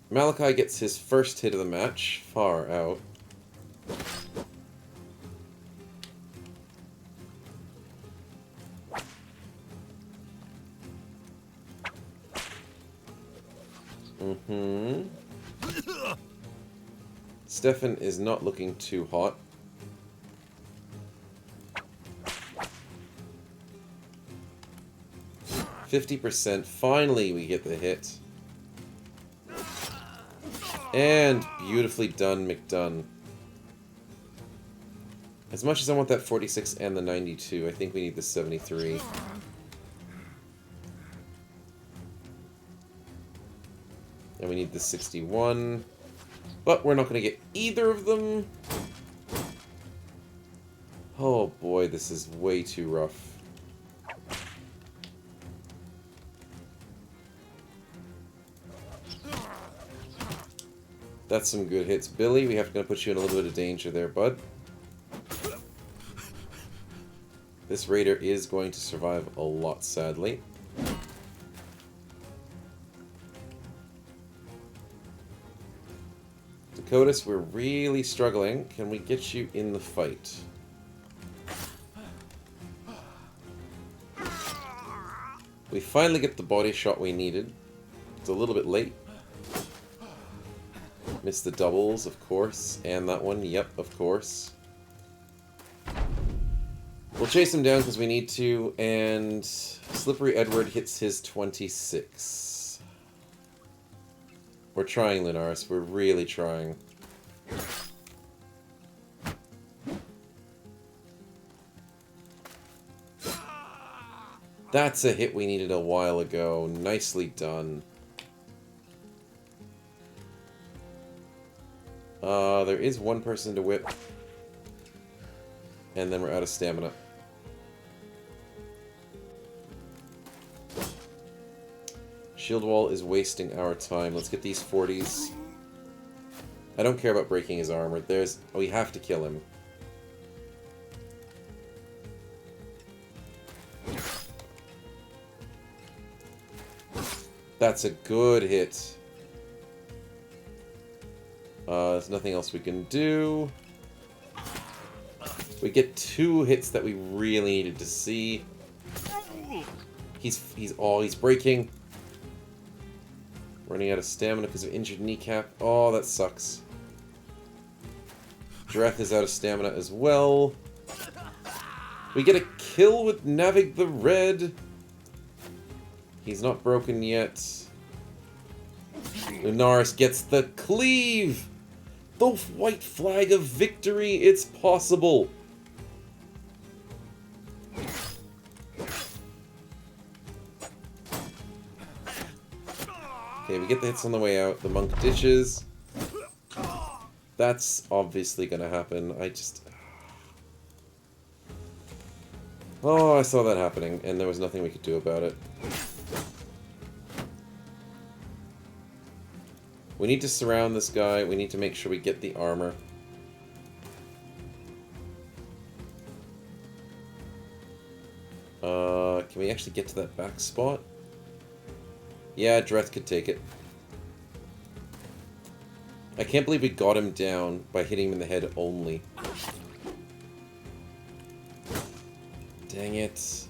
Malachi gets his first hit of the match, far out. Stefan is not looking too hot. %. Finally, we get the hit. And beautifully done, McDunn. As much as I want that 46 and the 92, I think we need the 73. And we need the 61. But we're not going to get either of them. Oh boy, this is way too rough. That's some good hits. Billy, we have to put you in a little bit of danger there, bud. This raider is going to survive a lot, sadly. Dakotas, we're really struggling. Can we get you in the fight? We finally get the body shot we needed. It's a little bit late. Missed the doubles, of course. And that one, yep, of course. We'll chase him down because we need to, and Slippery Edward hits his 26. We're trying, Linaris. We're really trying. That's a hit we needed a while ago. Nicely done. There is one person to whip. And then we're out of stamina. Shield wall is wasting our time. Let's get these 40s. I don't care about breaking his armor. We have to kill him. That's a good hit. There's nothing else we can do. We get 2 hits that we really needed to see. He's breaking. Running out of stamina because of injured kneecap. Oh, that sucks. Dreth is out of stamina as well. We get a kill with Navig the Red. He's not broken yet. Lunaris gets the cleave! The white flag of victory! It's possible! Okay, we get the hits on the way out. The monk ditches. That's obviously gonna happen. Oh, I saw that happening, and there was nothing we could do about it. We need to surround this guy. We need to make sure we get the armor. Can we actually get to that back spot? Yeah, Dreth could take it. I can't believe we got him down by hitting him in the head only. Dang it.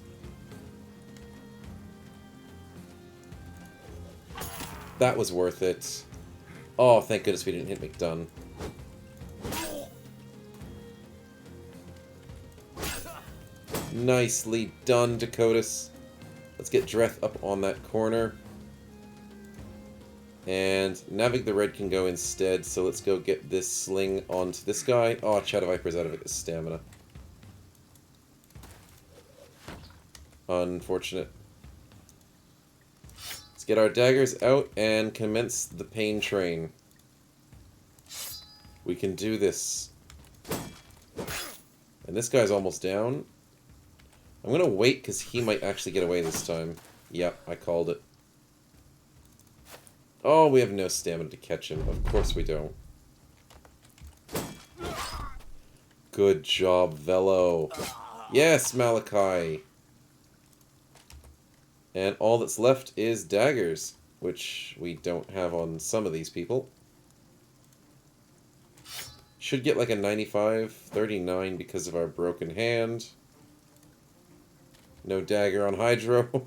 That was worth it. Oh, thank goodness we didn't hit McDunn. Nicely done, Dakotas. Let's get Dreth up on that corner. And Navig the Red can go instead, so let's go get this sling onto this guy. Oh, Shadow Viper's out of his stamina. Unfortunate. Let's get our daggers out and commence the pain train. We can do this. And this guy's almost down. I'm going to wait because he might actually get away this time. Yep, I called it. Oh, we have no stamina to catch him. Of course we don't. Good job, Velo. Yes, Malachi. And all that's left is daggers, which we don't have on some of these people. Should get like a 95, 39 because of our broken hand. No dagger on Hydro.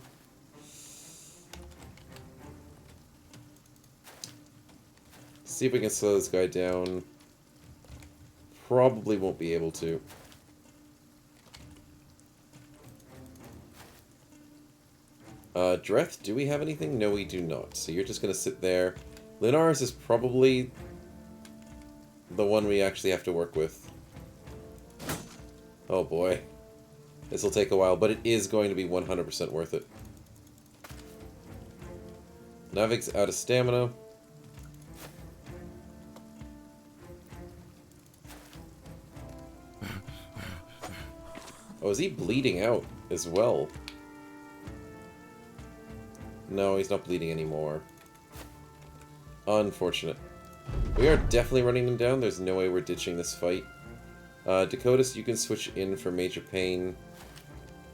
See if we can slow this guy down. Probably won't be able to. Dreth, do we have anything? No, we do not. So you're just going to sit there. Lunaris is probably the one we actually have to work with. Oh boy. This will take a while, but it is going to be 100% worth it. Navig's out of stamina. Oh, is he bleeding out as well? No, he's not bleeding anymore. Unfortunate. We are definitely running them down. There's no way we're ditching this fight. Dakotas, you can switch in for Major Pain,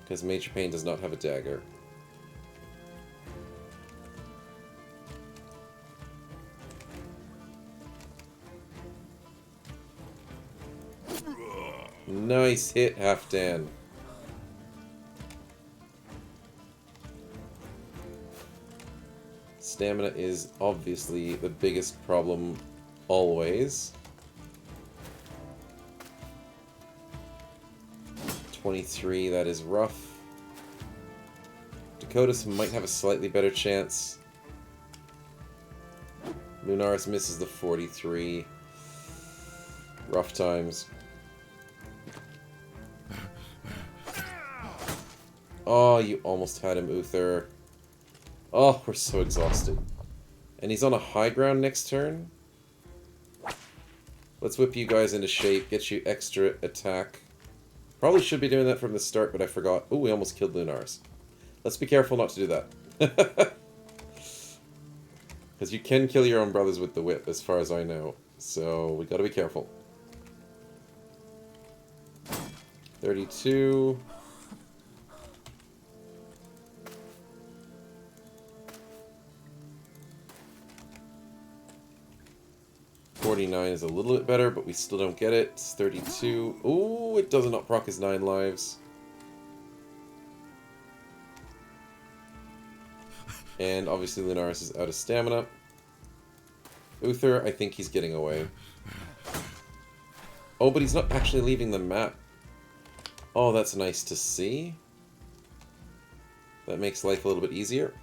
because Major Pain does not have a dagger. Nice hit, Halfdan. Stamina is obviously the biggest problem always. 23, that is rough. Dakotas might have a slightly better chance. Lunaris misses the 43. Rough times. Oh, you almost had him, Uther. Oh, we're so exhausted. And he's on a high ground next turn? Let's whip you guys into shape, get you extra attack. Probably should be doing that from the start, but I forgot. Oh, we almost killed Lunaris. Let's be careful not to do that. Because you can kill your own brothers with the whip, as far as I know. So, we gotta be careful. 32... 49 is a little bit better, but we still don't get it. It's 32. Ooh, it does not proc his 9 lives. And obviously Lunaris is out of stamina. Uther, I think he's getting away. Oh, but he's not actually leaving the map. Oh, that's nice to see. That makes life a little bit easier.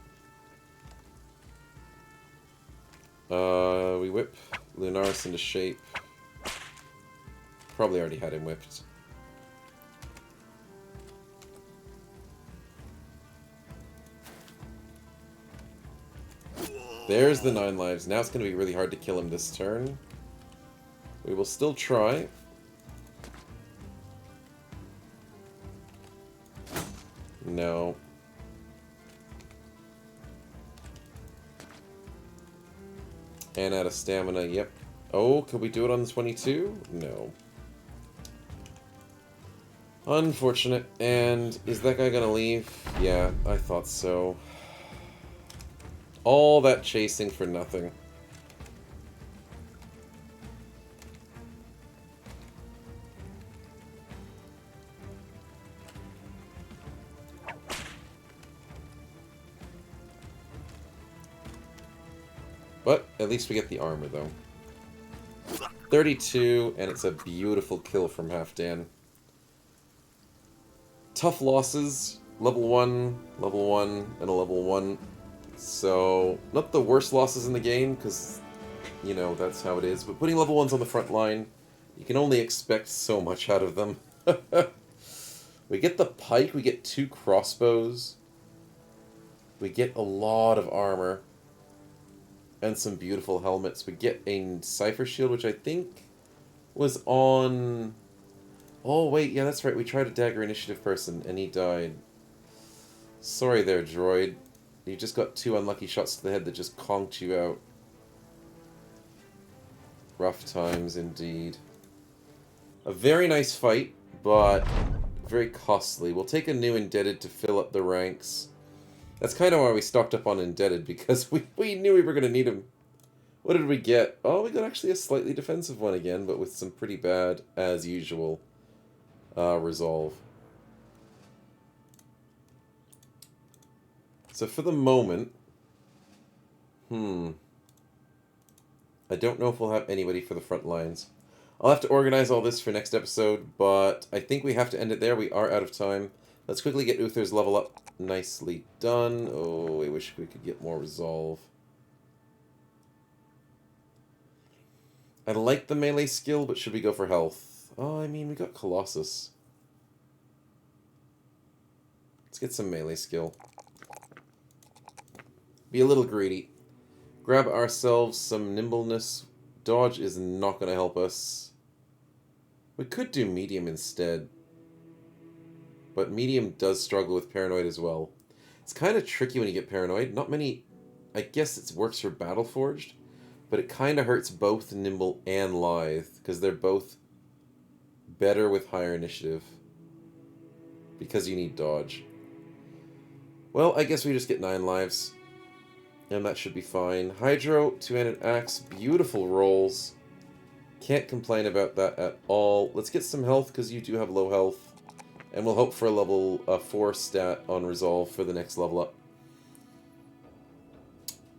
We whip Lunaris into shape. Probably already had him whipped. There's the 9 lives. Now it's going to be really hard to kill him this turn. We will still try. No. And out of stamina, yep. Oh, could we do it on the 22? No. Unfortunate. And is that guy gonna leave? Yeah, I thought so. All that chasing for nothing. But at least we get the armor, though. 32, and it's a beautiful kill from Halfdan. tough losses. Level 1, and a level 1. So, not the worst losses in the game, because, you know, that's how it is. But putting level 1s on the front line, you can only expect so much out of them. We get the pike, we get 2 crossbows. We get a lot of armor. And some beautiful helmets. We get a cipher shield, which I think was on... Oh, wait, yeah, that's right. We tried a dagger initiative person, and he died. Sorry there, droid. You just got 2 unlucky shots to the head that just conked you out. Rough times, indeed. A very nice fight, but very costly. We'll take a new indebted to fill up the ranks. That's kind of why we stocked up on indebted, because we knew we were going to need him. What did we get? Oh, we got actually a slightly defensive one again, but with some pretty bad, as usual, resolve. So for the moment, I don't know if we'll have anybody for the front lines. I'll have to organize all this for next episode, but I think we have to end it there. We are out of time. Let's quickly get Uther's level up. Nicely done. Oh, I wish we could get more resolve. I like the melee skill, but should we go for health? Oh, I mean, we got Colossus. Let's get some melee skill. Be a little greedy. Grab ourselves some nimbleness. Dodge is not going to help us. We could do medium instead. But medium does struggle with paranoid as well. It's kind of tricky when you get paranoid. Not many... I guess it works for Battleforged. But it kind of hurts both nimble and lithe. Because they're both better with higher initiative. Because you need dodge. Well, I guess we just get 9 lives. And that should be fine. Hydro, 2-handed axe, beautiful rolls. Can't complain about that at all. Let's get some health, because you do have low health. And we'll hope for a level 4 stat on resolve for the next level up.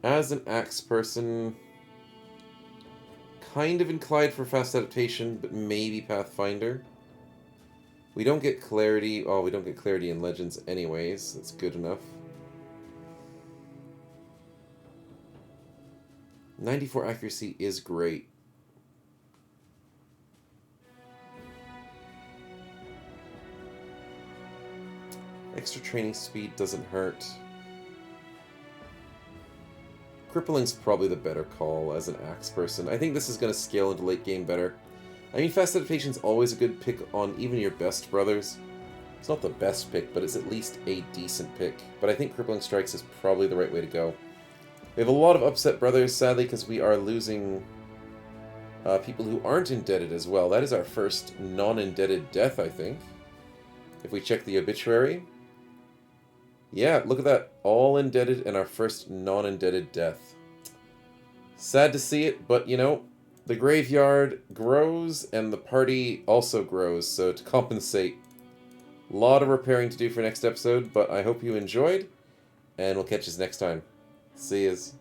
As an axe person, kind of inclined for fast adaptation, but maybe Pathfinder. We don't get clarity. Oh, we don't get clarity in Legends anyways. That's good enough. 94 accuracy is great. Extra training speed doesn't hurt. Crippling's probably the better call as an axe person. I think this is going to scale into late game better. I mean, fast adaptation's always a good pick on even your best brothers. It's not the best pick, but it's at least a decent pick. But I think crippling strikes is probably the right way to go. We have a lot of upset brothers, sadly, because we are losing people who aren't indebted as well. That is our first non-indebted death, I think. If we check the obituary. Yeah, look at that. All indebted and our first non-indebted death. Sad to see it, but, you know, the graveyard grows and the party also grows. So to compensate, a lot of repairing to do for next episode, but I hope you enjoyed, and we'll catch you next time. See yous.